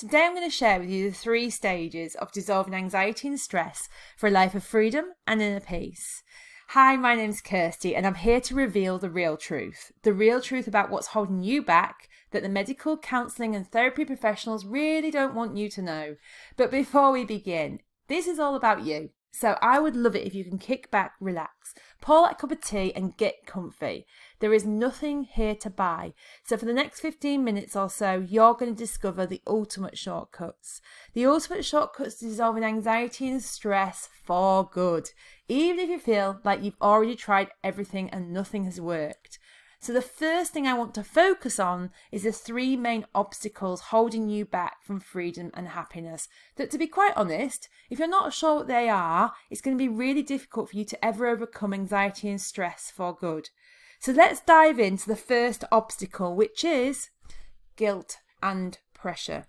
Today I'm going to share with you the 3 stages of dissolving anxiety and stress for a life of freedom and inner peace. Hi, my name's Kirsty and I'm here to reveal the real truth. The real truth about what's holding you back that the medical, counselling and therapy professionals really don't want you to know. But before we begin, this is all about you. So I would love it if you can kick back, relax, pour that cup of tea and get comfy. There is nothing here to buy. So for the next 15 minutes or so, you're going to discover the ultimate shortcuts. The ultimate shortcuts to dissolving anxiety and stress for good. Even if you feel like you've already tried everything and nothing has worked. So the first thing I want to focus on is the 3 main obstacles holding you back from freedom and happiness. That, to be quite honest, if you're not sure what they are, it's going to be really difficult for you to ever overcome anxiety and stress for good. So let's dive into the first obstacle, which is guilt and pressure.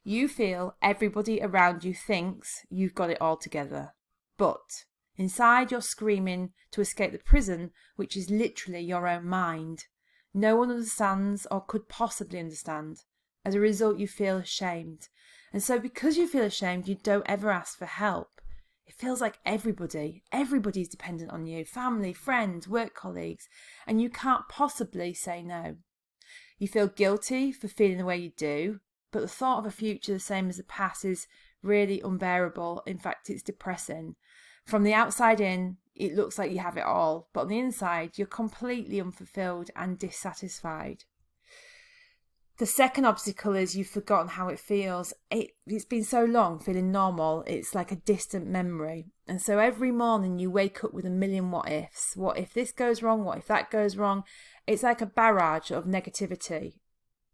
You feel everybody around you thinks you've got it all together, but inside you're screaming to escape the prison, which is literally your own mind. No one understands or could possibly understand. As a result, you feel ashamed. And so because you feel ashamed, you don't ever ask for help. It feels like everybody's dependent on you, family, friends, work colleagues, and you can't possibly say no. You feel guilty for feeling the way you do, but the thought of a future the same as the past is really unbearable. In fact, it's depressing. From the outside in, it looks like you have it all, but on the inside, you're completely unfulfilled and dissatisfied. The second obstacle is you've forgotten how it feels. It's been so long feeling normal, it's like a distant memory. And so every morning you wake up with a million what ifs. What if this goes wrong? What if that goes wrong? It's like a barrage of negativity.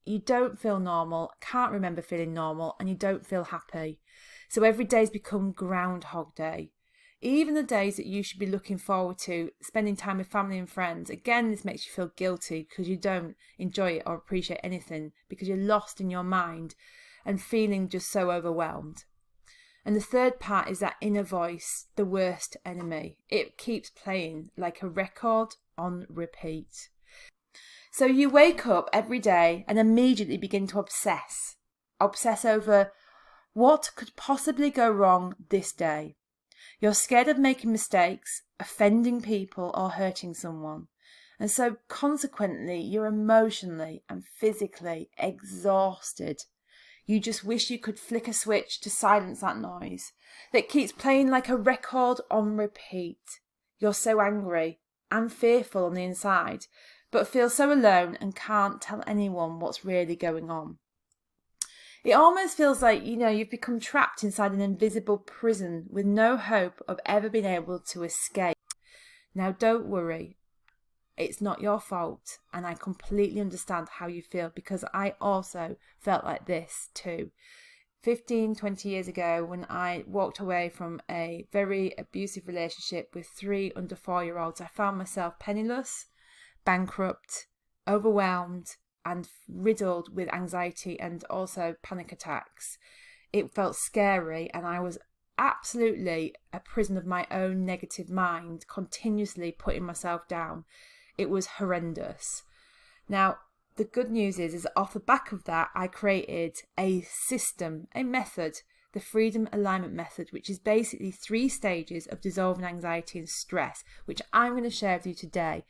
You don't feel normal, can't remember feeling normal, and you don't feel happy. So every day's become Groundhog Day. Even the days that you should be looking forward to, spending time with family and friends, again, this makes you feel guilty because you don't enjoy it or appreciate anything because you're lost in your mind and feeling just so overwhelmed. And the third part is that inner voice, the worst enemy. It keeps playing like a record on repeat. So you wake up every day and immediately begin to obsess over what could possibly go wrong this day. You're scared of making mistakes, offending people or hurting someone. And so consequently, you're emotionally and physically exhausted. You just wish you could flick a switch to silence that noise that keeps playing like a record on repeat. You're so angry and fearful on the inside, but feel so alone and can't tell anyone what's really going on. It almost feels like, you've become trapped inside an invisible prison with no hope of ever being able to escape. Now, don't worry. It's not your fault. And I completely understand how you feel because I also felt like this too. 15, 20 years ago, when I walked away from a very abusive relationship with 3 under 4-year-olds, I found myself penniless, bankrupt, overwhelmed, and riddled with anxiety and also panic attacks. It felt scary and I was absolutely a prison of my own negative mind, continuously putting myself down. It was horrendous. Now, the good news is off the back of that, I created a system, a method, the Freedom Alignment Method, which is basically 3 stages of dissolving anxiety and stress, which I'm going to share with you today.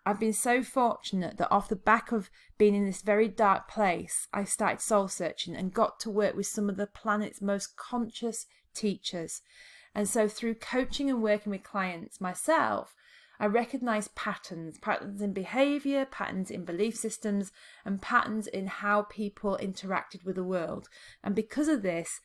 I've been so fortunate that off the back of being in this very dark place, I started soul searching and got to work with some of the planet's most conscious teachers. And so through coaching and working with clients myself, I recognise patterns in behaviour, patterns in belief systems, and patterns in how people interacted with the world. And because of this,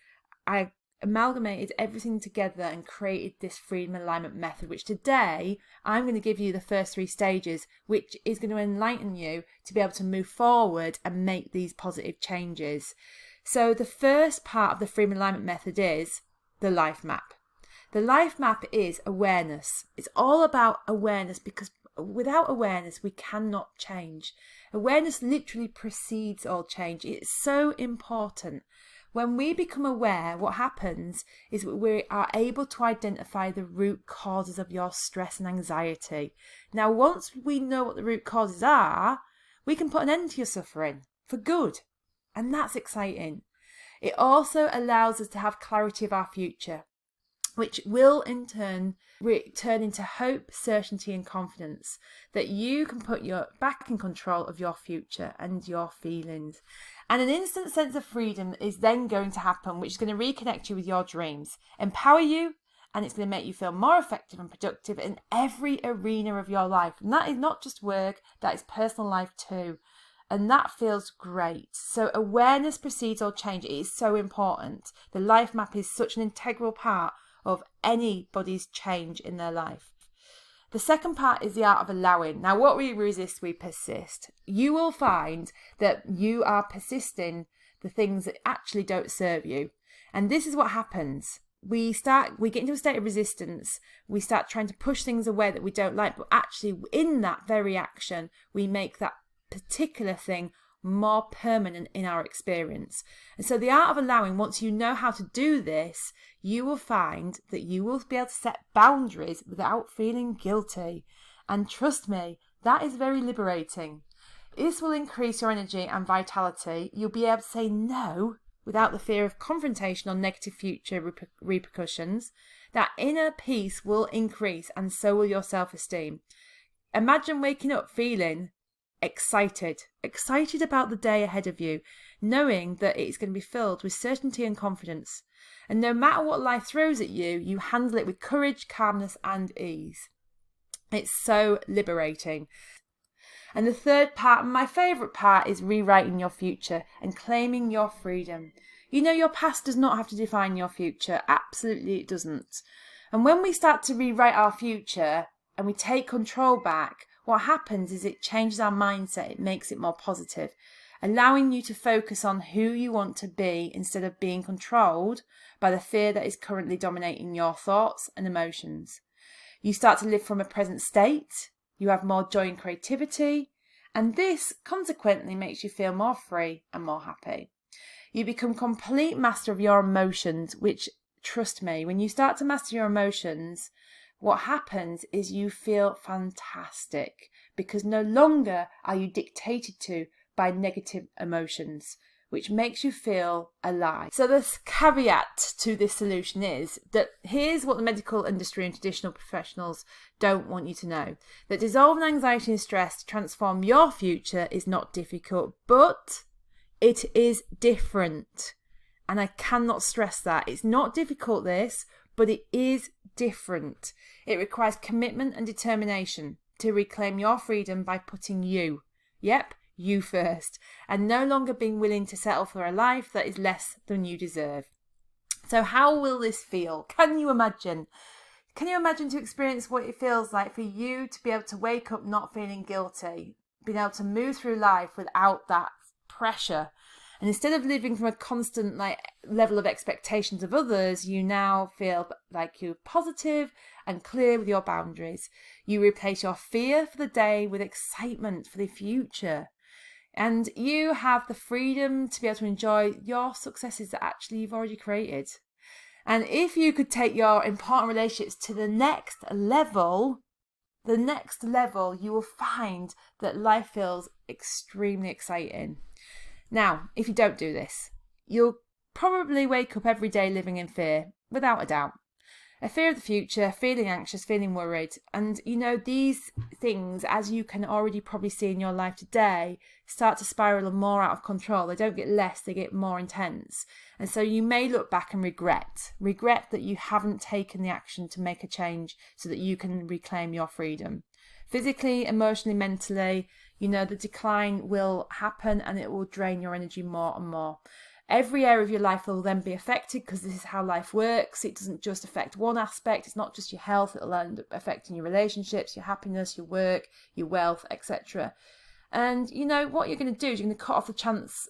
I amalgamated everything together and created this Freedom Alignment Method, which today I'm going to give you the first 3 stages, which is going to enlighten you to be able to move forward and make these positive changes. So the first part of the Freedom Alignment Method is the life map. The life map is awareness. It's all about awareness because without awareness we cannot change. Awareness literally precedes all change. It's so important. When we become aware, what happens is we are able to identify the root causes of your stress and anxiety. Now, once we know what the root causes are, we can put an end to your suffering for good. And that's exciting. It also allows us to have clarity of our future, which will in turn turn into hope, certainty and confidence that you can put your back in control of your future and your feelings. And an instant sense of freedom is then going to happen, which is going to reconnect you with your dreams, empower you, and it's going to make you feel more effective and productive in every arena of your life. And that is not just work, that is personal life too. And that feels great. So awareness precedes all change. It is so important. The life map is such an integral part of anybody's change in their life. The second part is the art of allowing. Now, what we resist, we persist. You will find that you are persisting the things that actually don't serve you. And this is what happens. We get into a state of resistance. We start trying to push things away that we don't like. But actually, in that very action, we make that particular thing more permanent in our experience. And so the art of allowing, once you know how to do this, you will find that you will be able to set boundaries without feeling guilty. And trust me, that is very liberating. This will increase your energy and vitality. You'll be able to say no without the fear of confrontation or negative future repercussions. That inner peace will increase, and so will your self-esteem. Imagine waking up feeling excited about the day ahead of you, knowing that it's going to be filled with certainty and confidence. And no matter what life throws at you, you handle it with courage, calmness and ease. It's so liberating. And the third part, my favourite part, is rewriting your future and claiming your freedom. You know, your past does not have to define your future. Absolutely it doesn't. And when we start to rewrite our future and we take control back, what happens is it changes our mindset. It makes it more positive, allowing you to focus on who you want to be instead of being controlled by the fear that is currently dominating your thoughts and emotions. You start to live from a present state. You have more joy and creativity, and this consequently makes you feel more free and more happy. You become complete master of your emotions, which, trust me, when you start to master your emotions, what happens is you feel fantastic, because no longer are you dictated to by negative emotions, which makes you feel alive. So the caveat to this solution is that here's what the medical industry and traditional professionals don't want you to know. That dissolving anxiety and stress to transform your future is not difficult, but it is different. And I cannot stress that. It's not difficult, this, but it is different. It requires commitment and determination to reclaim your freedom by putting you, you first, and no longer being willing to settle for a life that is less than you deserve. So how will this feel? Can you imagine? Can you imagine to experience what it feels like for you to be able to wake up not feeling guilty, being able to move through life without that pressure? And instead of living from a constant level of expectations of others, you now feel like you're positive and clear with your boundaries. You replace your fear for the day with excitement for the future. And you have the freedom to be able to enjoy your successes that actually you've already created. And if you could take your important relationships to the next level, you will find that life feels extremely exciting. Now, if you don't do this, you'll probably wake up every day living in fear, without a doubt. A fear of the future, feeling anxious, feeling worried. And, these things, as you can already probably see in your life today, start to spiral more out of control. They don't get less, they get more intense. And so you may look back and regret that you haven't taken the action to make a change so that you can reclaim your freedom. Physically, emotionally, mentally, the decline will happen and it will drain your energy more and more. Every area of your life will then be affected because this is how life works. It doesn't just affect one aspect. It's not just your health. It'll end up affecting your relationships, your happiness, your work, your wealth, etc. And what you're going to do is you're going to cut off the chance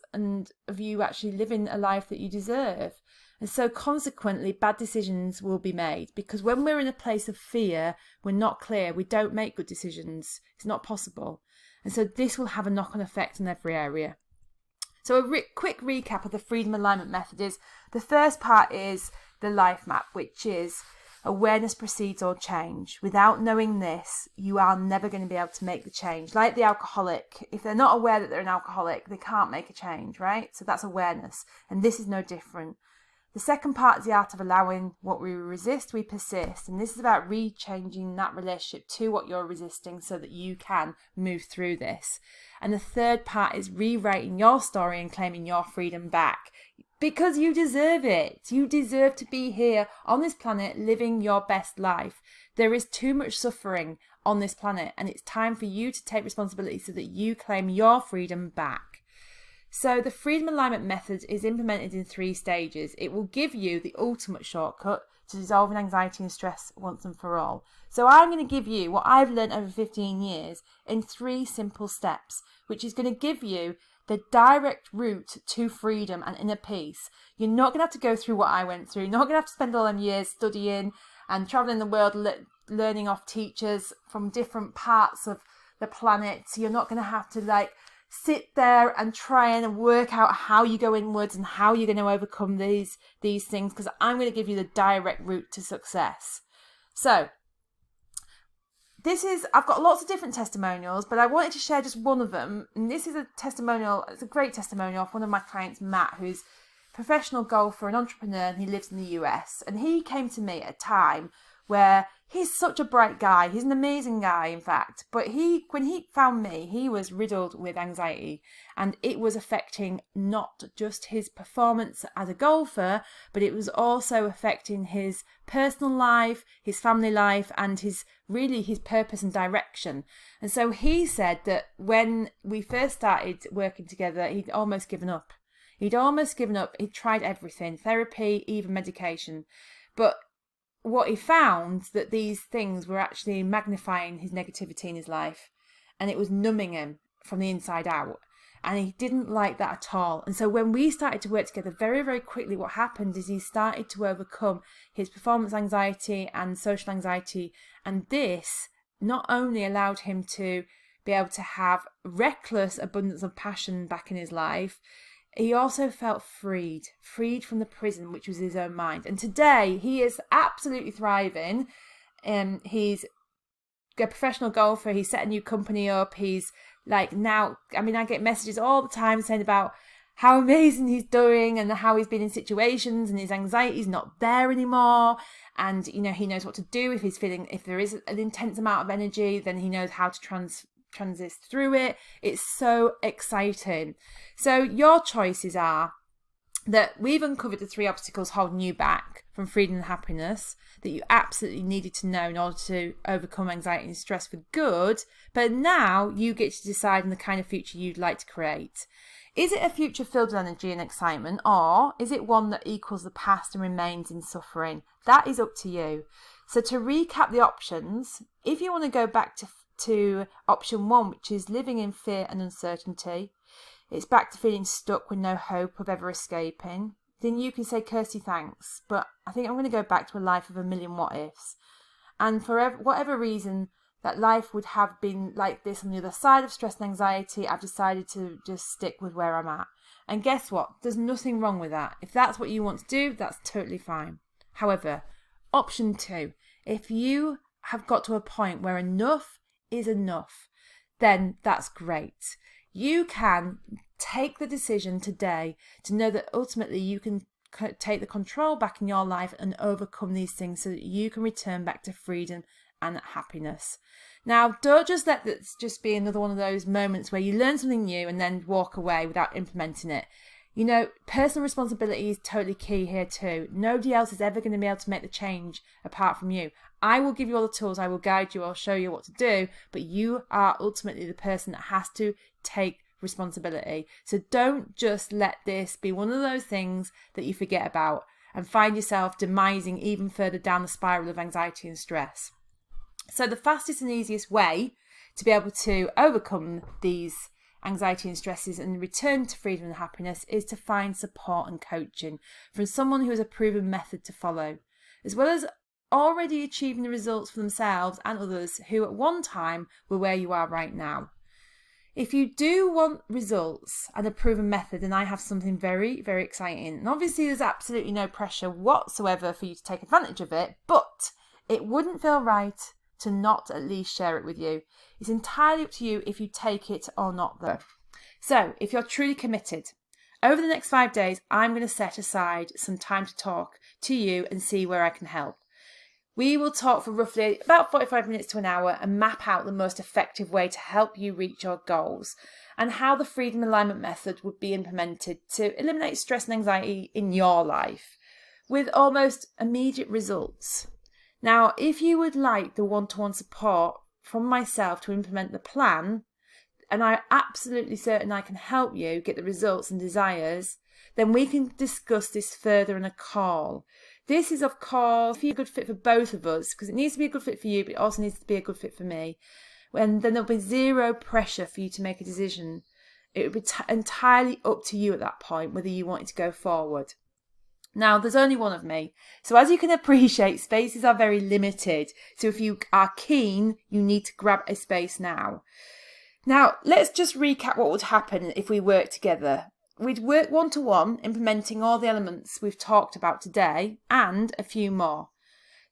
of you actually living a life that you deserve. And so consequently, bad decisions will be made, because when we're in a place of fear, we're not clear, we don't make good decisions. It's not possible. And so this will have a knock-on effect in every area. So a quick recap of the freedom alignment method is, the first part is the life map, which is Awareness precedes all change. Without knowing this, you are never going to be able to make the change. Like the alcoholic, if they're not aware that they're an alcoholic, they can't make a change, right? So that's awareness. And this is no different. The second part is the art of allowing. What we resist, we persist. And this is about re-changing that relationship to what you're resisting so that you can move through this. And the third part is rewriting your story and claiming your freedom back. Because you deserve it. You deserve to be here on this planet living your best life. There is too much suffering on this planet, and it's time for you to take responsibility so that you claim your freedom back. So the freedom alignment method is implemented in 3 stages. It will give you the ultimate shortcut to dissolving anxiety and stress once and for all. So I'm going to give you what I've learned over 15 years in 3 simple steps, which is going to give you the direct route to freedom and inner peace. You're not going to have to go through what I went through. You're not going to have to spend all them years studying and traveling the world, learning off teachers from different parts of the planet. You're not going to have to sit there and try and work out how you go inwards and how you're going to overcome these things, because I'm going to give you the direct route to success. So I've got lots of different testimonials, but I wanted to share just one of them. And this is a testimonial, it's a great testimonial of one of my clients, Matt, who's a professional golfer and entrepreneur, and he lives in the US. And he came to me at a time where he's such a bright guy. He's an amazing guy, in fact. But when he found me, he was riddled with anxiety, and it was affecting not just his performance as a golfer, but it was also affecting his personal life, his family life, and his purpose and direction. And so he said that when we first started working together, he'd almost given up. He'd tried everything, therapy, even medication. But what he found, that these things were actually magnifying his negativity in his life, and it was numbing him from the inside out, and he didn't like that at all. And so when we started to work together, very, very quickly what happened is he started to overcome his performance anxiety and social anxiety, and this not only allowed him to be able to have reckless abundance of passion back in his life, he also felt freed from the prison, which was his own mind. And today he is absolutely thriving. He's a professional golfer. He's set a new company up. He's I get messages all the time saying about how amazing he's doing and how he's been in situations and his anxiety's not there anymore. And, he knows what to do if there is an intense amount of energy, then he knows how to transit through it. It's so exciting. So your choices are that we've uncovered the 3 obstacles holding you back from freedom and happiness that you absolutely needed to know in order to overcome anxiety and stress for good. But now you get to decide on the kind of future you'd like to create. Is it a future filled with energy and excitement, or is it one that equals the past and remains in suffering? That is up to you. So to recap the options, if you want to go back to option 1, which is living in fear and uncertainty, it's back to feeling stuck with no hope of ever escaping, then you can say, Kirsty, thanks, but I think I'm going to go back to a life of a million what ifs. And for whatever reason that life would have been like this on the other side of stress and anxiety, I've decided to just stick with where I'm at. And guess what? There's nothing wrong with that. If that's what you want to do, that's totally fine. However, option 2, if you have got to a point where enough is enough, then that's great. You can take the decision today to know that ultimately you can take the control back in your life and overcome these things so that you can return back to freedom and happiness. Now, don't just let this just be another one of those moments where you learn something new and then walk away without implementing it. Personal responsibility is totally key here too. Nobody else is ever going to be able to make the change apart from you. I will give you all the tools, I will guide you, I'll show you what to do, but you are ultimately the person that has to take responsibility. So don't just let this be one of those things that you forget about and find yourself demising even further down the spiral of anxiety and stress. So the fastest and easiest way to be able to overcome these anxiety and stresses and return to freedom and happiness is to find support and coaching from someone who has a proven method to follow, as well as already achieving the results for themselves and others who at one time were where you are right now. If you do want results and a proven method, then I have something very, very exciting. And obviously there's absolutely no pressure whatsoever for you to take advantage of it, but it wouldn't feel right to not at least share it with you. It's entirely up to you if you take it or not though. So if you're truly committed, over the next 5 days, I'm going to set aside some time to talk to you and see where I can help. We will talk for roughly about 45 minutes to an hour and map out the most effective way to help you reach your goals and how the Freedom Alignment Method would be implemented to eliminate stress and anxiety in your life with almost immediate results. Now, if you would like the one-to-one support from myself to implement the plan, and I'm absolutely certain I can help you get the results and desires, then we can discuss this further in a call. This is, of course, a good fit for both of us because it needs to be a good fit for you, but it also needs to be a good fit for me. And then there'll be zero pressure for you to make a decision. It would be entirely up to you at that point whether you wanted to go forward. Now, there's only one of me. So as you can appreciate, spaces are very limited. So if you are keen, you need to grab a space now. Now, let's just recap what would happen if we work together. We'd work one-to-one, implementing all the elements we've talked about today and a few more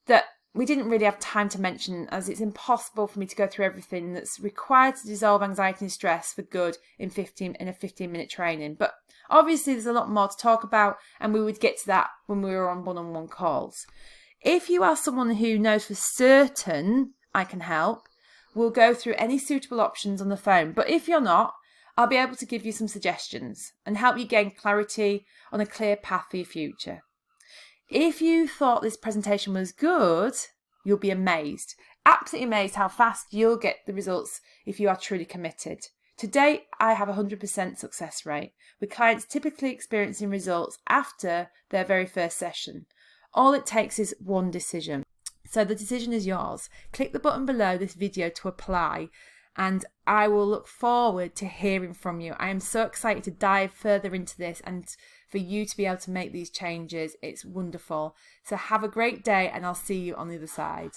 that we didn't really have time to mention, as it's impossible for me to go through everything that's required to dissolve anxiety and stress for good in a 15-minute training. But obviously there's a lot more to talk about, and we would get to that when we were on one-on-one calls. If you are someone who knows for certain I can help, we'll go through any suitable options on the phone. But if you're not, I'll be able to give you some suggestions and help you gain clarity on a clear path for your future. If you thought this presentation was good, you'll be amazed, absolutely amazed how fast you'll get the results if you are truly committed. To date, I have a 100% success rate, with clients typically experiencing results after their very first session. All it takes is one decision. So the decision is yours. Click the button below this video to apply, and I will look forward to hearing from you. I am so excited to dive further into this and for you to be able to make these changes. It's wonderful. So have a great day, and I'll see you on the other side.